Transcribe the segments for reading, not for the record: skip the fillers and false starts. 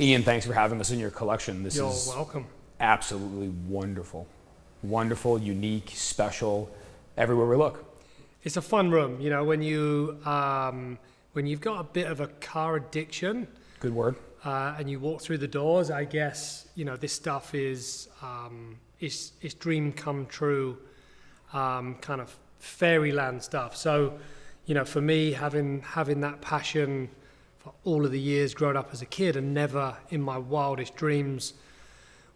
Ian, thanks for having us in your collection. This You're is welcome. absolutely wonderful. Wonderful, unique, special, everywhere we look. It's a fun room, you know, when you've got a bit of a car addiction. Good word. And you walk through the doors, I guess, you know, this stuff is dream come true, kind of fairyland stuff. So, you know, for me, having that passion for all of the years growing up as a kid, and never in my wildest dreams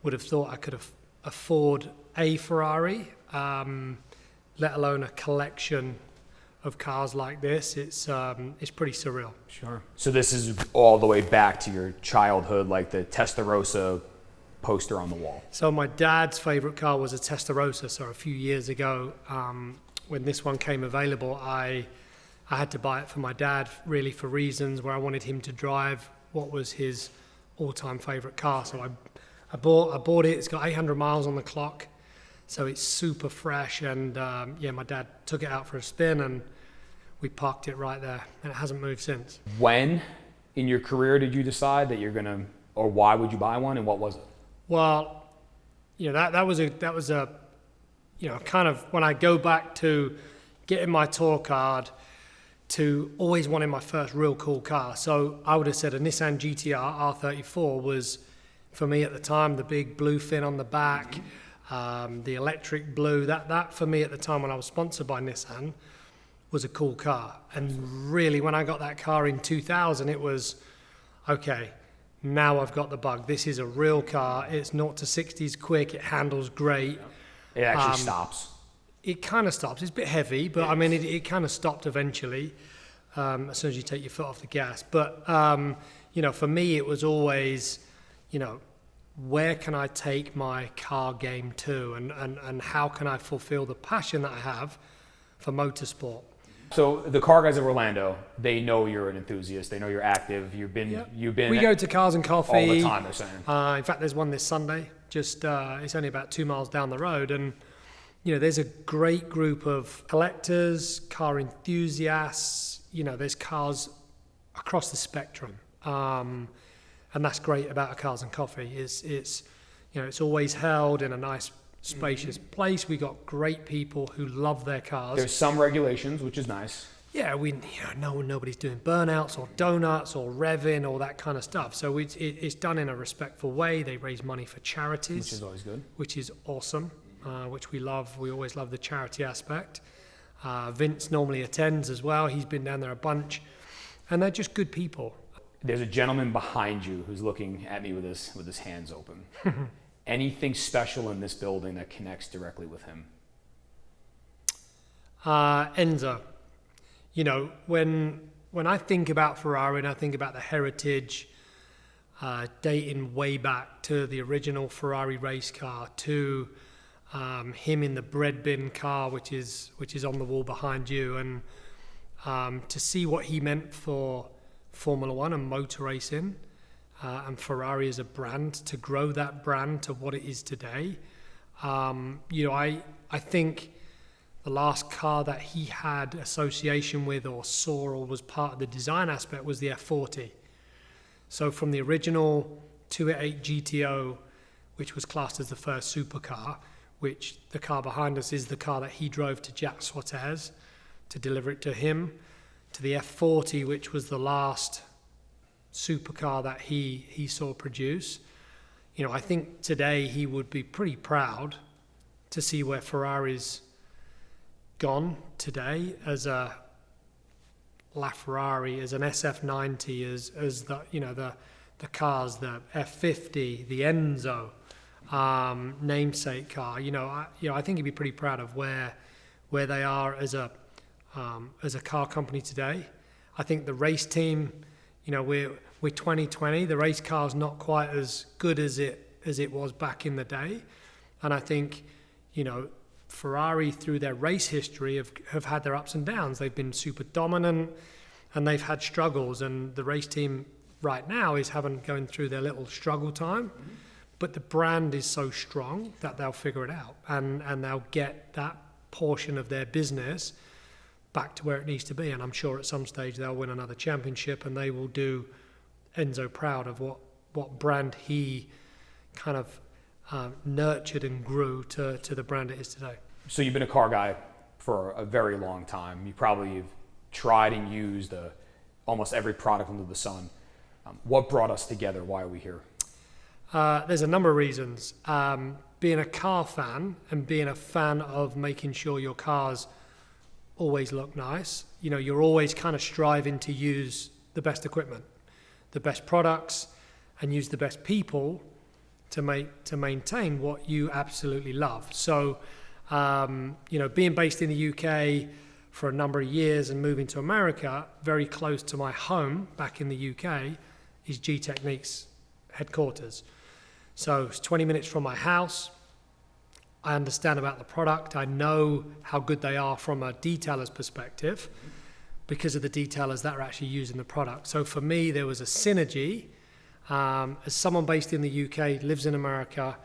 would have thought I could afford a Ferrari, let alone a collection of cars like this. It's pretty surreal. Sure. So this is all the way back to your childhood, like the Testarossa poster on the wall. So my dad's favorite car was a Testarossa. So a few years ago, when this one came available, I had to buy it for my dad, really for reasons where I wanted him to drive what was his all-time favorite car. So I bought it. It's got 800 miles on the clock, so it's super fresh. And my dad took it out for a spin, and we parked it right there, and it hasn't moved since. When in your career did you decide that you're gonna, or why would you buy one, and what was it? Well, you know, that was a you know, kind of when I go back to getting my tour card to always wanting my first real cool car. So I would have said a Nissan GTR R34 was, for me at the time, the big blue fin on the back, the electric blue. That for me at the time when I was sponsored by Nissan was a cool car. And really, when I got that car in 2000, it was, okay, now I've got the bug. This is a real car. It's 0 to 60s quick. It handles great. It actually stops. It kind of stops. It's a bit heavy, but I mean, it kind of stopped eventually as soon as you take your foot off the gas. But, you know, for me, it was always, you know, where can I take my car game to, and how can I fulfill the passion that I have for motorsport? So the car guys at Orlando, they know you're an enthusiast. They know you're active. You've been. We go to Cars and Coffee all the time. They're saying. In fact, there's one this Sunday. Just it's only about 2 miles down the road, and you know, there's a great group of collectors, car enthusiasts. You know, there's cars across the spectrum, and that's great about a Cars and Coffee. It's you know, it's always held in a nice, spacious place. We got great people who love their cars. There's some regulations, which is nice. Yeah, nobody's doing burnouts or donuts or revving or that kind of stuff. So it's done in a respectful way. They raise money for charities, Which is always good. which is awesome, which we love. We always love the charity aspect. Vince normally attends as well. He's been down there a bunch, and they're just good people. There's a gentleman behind you who's looking at me with his hands open. Anything special in this building that connects directly with him? Enzo. You know, when I think about Ferrari and I think about the heritage, dating way back to the original Ferrari race car, to him in the bread bin car, which is on the wall behind you, and to see what he meant for Formula One and motor racing, and Ferrari as a brand, to grow that brand to what it is today. You know, I think the last car that he had association with or saw or was part of the design aspect was the F40. So from the original 288 GTO, which was classed as the first supercar, which the car behind us is the car that he drove to Jack Suarez to deliver it to him, to the F40, which was the last supercar that he saw produce. You know, I think today he would be pretty proud to see where Ferrari's gone today as a LaFerrari, as an SF90, as the, you know, the cars, the F50, the Enzo, namesake car. You know, I think he'd be pretty proud of where they are as a car company today. I think the race team, you know, we're 2020. The race car's not quite as good as it was back in the day, and I think, you know, Ferrari, through their race history, have had their ups and downs. They've been super dominant, and they've had struggles. And the race team right now is going through their little struggle time. But the brand is so strong that they'll figure it out, and they'll get that portion of their business back to where it needs to be. And I'm sure at some stage they'll win another championship, and they will do Enzo proud of what what brand he kind of nurtured and grew to the brand it is today. So you've been a car guy for a very long time. You probably have tried and used almost every product under the sun. What brought us together? Why are we here? There's a number of reasons. Being a car fan and being a fan of making sure your cars always look nice. You know, you're always kind of striving to use the best equipment, the best products, and use the best people to maintain what you absolutely love. So, you know, being based in the UK for a number of years and moving to America, very close to my home back in the UK, is Gtechniq's headquarters. So it's 20 minutes from my house. I understand about the product. I know how good they are from a detailer's perspective because of the detailers that are actually using the product. So for me, there was a synergy. As someone based in the UK, lives in America,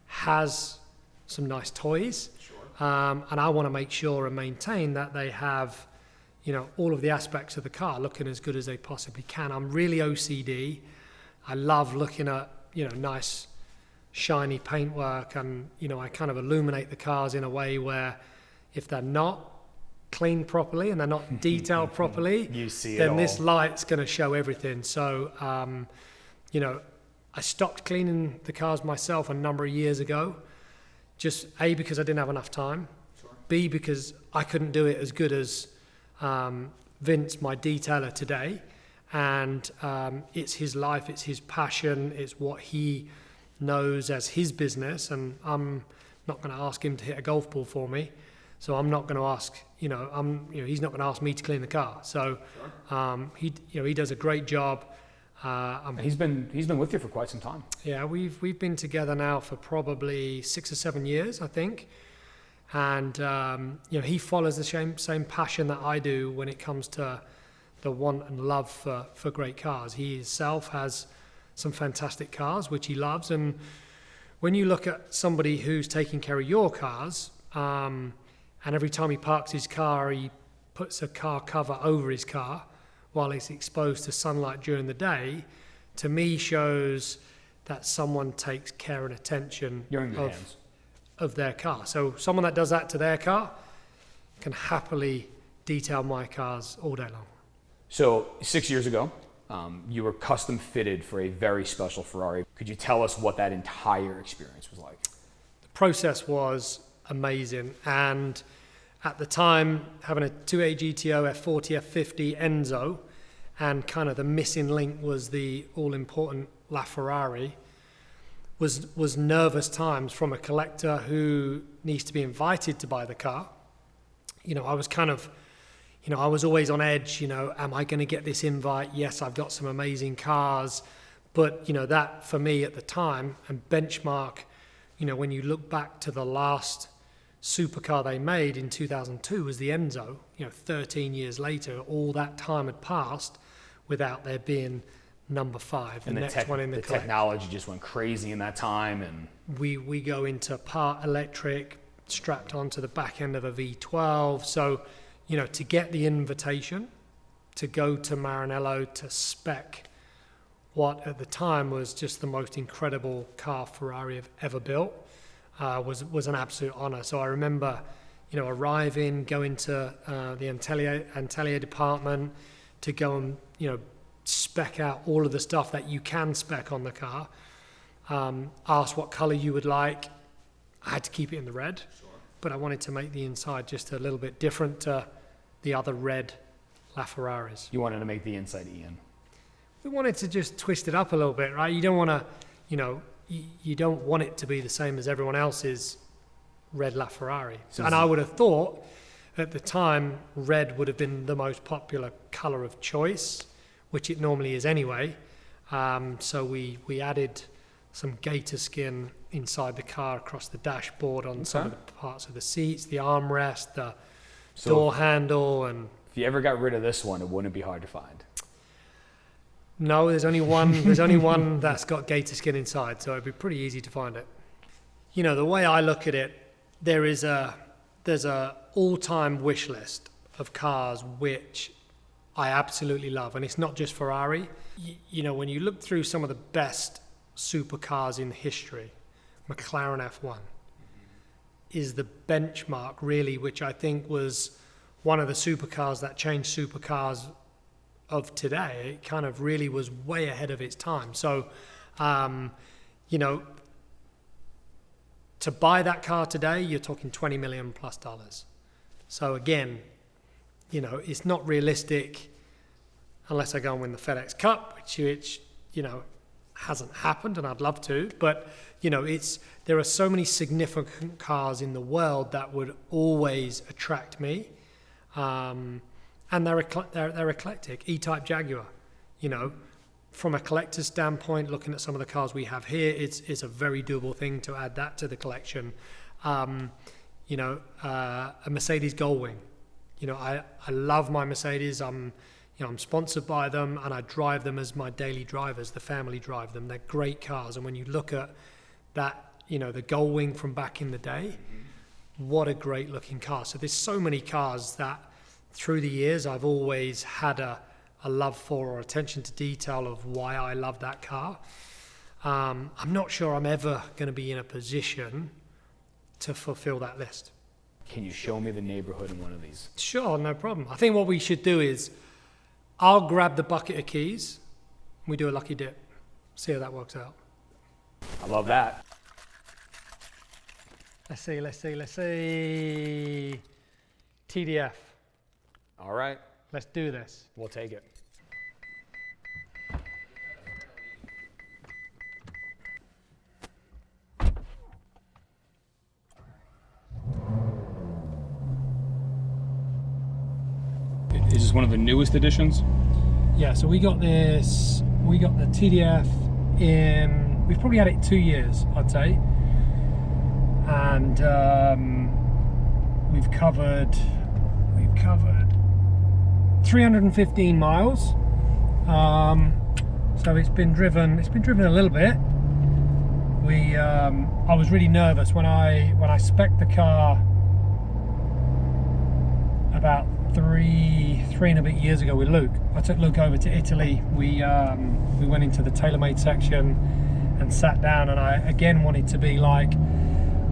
has some nice toys, and I want to make sure and maintain that they have, you know, all of the aspects of the car looking as good as they possibly can. I'm really OCD. I love looking at, you know, nice shiny paintwork, and, you know, I kind of illuminate the cars in a way where if they're not cleaned properly and they're not detailed properly, you see then it all. this light's going to show everything. So, you know, I stopped cleaning the cars myself a number of years ago, just A, because I didn't have enough time, B, because I couldn't do it as good as Vince, my detailer today, and it's his life, it's his passion, it's what he knows as his business, and I'm not going to ask him to hit a golf ball for me, so I'm not going to ask, he's not going to ask me to clean the car. So he does a great job. He's been with you for quite some time. Yeah, we've been together now for probably 6 or 7 years, I think. And he follows the same passion that I do when it comes to the want and love for great cars. He himself has some fantastic cars, which he loves. And when you look at somebody who's taking care of your cars, and every time he parks his car, he puts a car cover over his car while it's exposed to sunlight during the day, to me shows that someone takes care and attention of their car. So someone that does that to their car can happily detail my cars all day long. So 6 years ago, you were custom fitted for a very special Ferrari. Could you tell us what that entire experience was like? The process was amazing, and at the time, having a 280 GTO F40 F50 Enzo, and kind of the missing link was the all-important LaFerrari, was nervous times from a collector who needs to be invited to buy the car. You know, I was kind of, I was always on edge, am I going to get this invite? Yes, I've got some amazing cars, but, that for me at the time, and benchmark, when you look back to the last supercar they made in 2002 was the Enzo. 13 years later, all that time had passed without there being number 5, the next one in the collection. Technology just went crazy in that time, and we go into part electric, strapped onto the back end of a V12. So, to get the invitation to go to Maranello to spec what at the time was just the most incredible car Ferrari have ever built, was an absolute honor. So I remember, arriving, going to the Atelier department to go and, spec out all of the stuff that you can spec on the car. Ask what color you would like. I had to keep it in the red, but I wanted to make the inside just a little bit different to the other red LaFerraris. You wanted to make the inside Ian. We wanted to just twist it up a little bit, right? You don't want to, you don't want it to be the same as everyone else's red LaFerrari. And I would have thought at the time red would have been the most popular color of choice, which it normally is anyway. So we added some gator skin inside the car across the dashboard on some of the parts of the seats, the armrest, the door handle. And if you ever got rid of this one, it wouldn't be hard to find. No, there's only one. There's only one that's got gator skin inside, so it'd be pretty easy to find it. The way I look at it, there's a all-time wish list of cars which I absolutely love. And it's not just Ferrari. You know, when you look through some of the best supercars in history, McLaren F1 is the benchmark, really, which I think was one of the supercars that changed supercars of today. It kind of really was way ahead of its time. So, you know, to buy that car today, you're talking $20 million plus. So again, you know, it's not realistic unless I go and win the FedEx Cup, which you know, hasn't happened, and I'd love to. But you know, there are so many significant cars in the world that would always attract me, and they're eclectic. E-Type Jaguar, you know, from a collector's standpoint, looking at some of the cars we have here, it's a very doable thing to add that to the collection. You know, a Mercedes Gullwing. You know, I love my Mercedes. I'm sponsored by them, and I drive them as my daily drivers. The family drive them. They're great cars. And when you look at that, you know, the Gullwing from back in the day, what a great looking car. So there's so many cars that through the years I've always had a love for, or attention to detail of why I love that car. I'm not sure I'm ever going to be in a position to fulfill that list. Can you show me the neighborhood in one of these? Sure, no problem. I think what we should do is I'll grab the bucket of keys, and we do a lucky dip. See how that works out. I love that. Let's see. TDF. All right. Let's do this. We'll take it. Is this one of the newest editions? Yeah, so we got the TDF in, we've probably had it 2 years, I'd say. And we've covered 315 miles. So it's been driven a little bit. I was really nervous when I spec'd the car about three and a bit years ago with Luke. I took Luke over to Italy. We went into the TaylorMade section and sat down, and I again wanted to be like,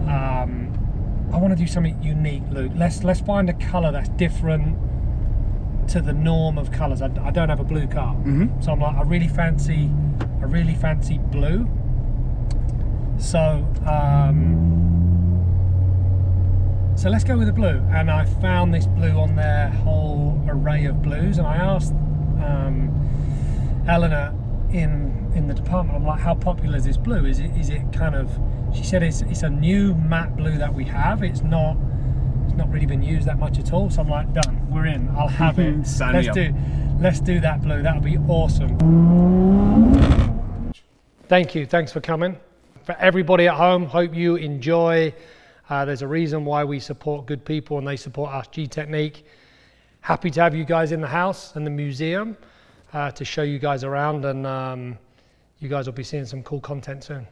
I want to do something unique, Luke. Let's find a colour that's different to the norm of colours. I don't have a blue car, so I'm like, I really fancy blue. So so let's go with the blue. And I found this blue on their whole array of blues, and I asked Eleanor in the department, I'm like, how popular is this blue? Is it kind of, she said it's a new matte blue that we have. It's not really been used that much at all. So I'm like, done, we're in, I'll have it. Let's do that blue. That'll be awesome. Thank you, thanks for coming. For everybody at home, hope you enjoy. There's a reason why we support good people and they support us, Gtechniq. Happy to have you guys in the house and the museum to show you guys around, and you guys will be seeing some cool content soon.